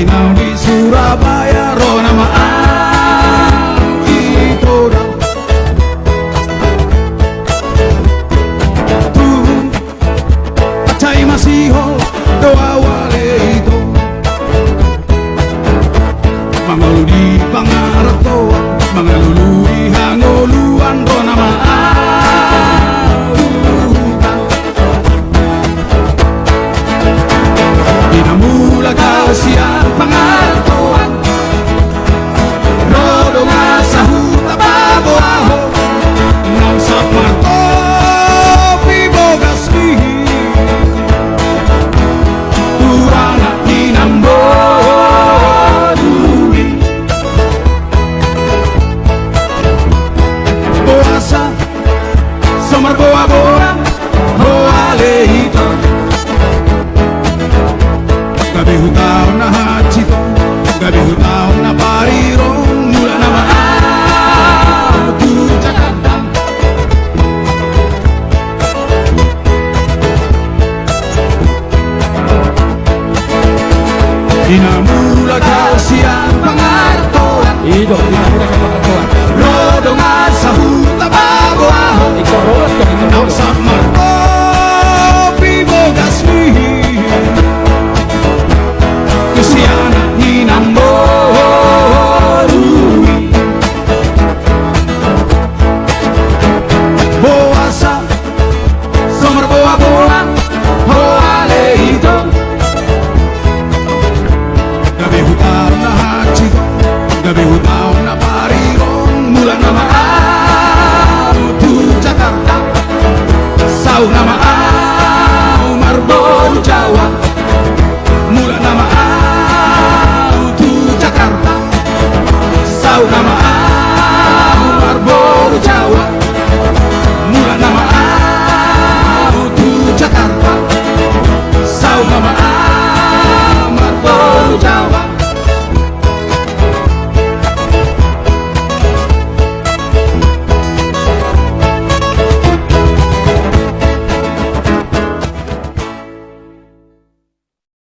Minaw di Surabaya ro nama ito daw tu patay masiho doa wale ito mga ludi pangarap to mga luluwi hangoluan ro nama dinamula siang pangartuan rodo nga sa huta bago aho nang sa marto pibogas mihi turang at dinambo dumi boasa somar boa boa boa lehito gabi hutaw na hachito gabi hutaw na parirong mula na maatujakandang dinamula kau siyang pangartoan Ido, dinamula kau pangartoan rodo nga sa huta bago aho Ikaw rolas ka dito nang sa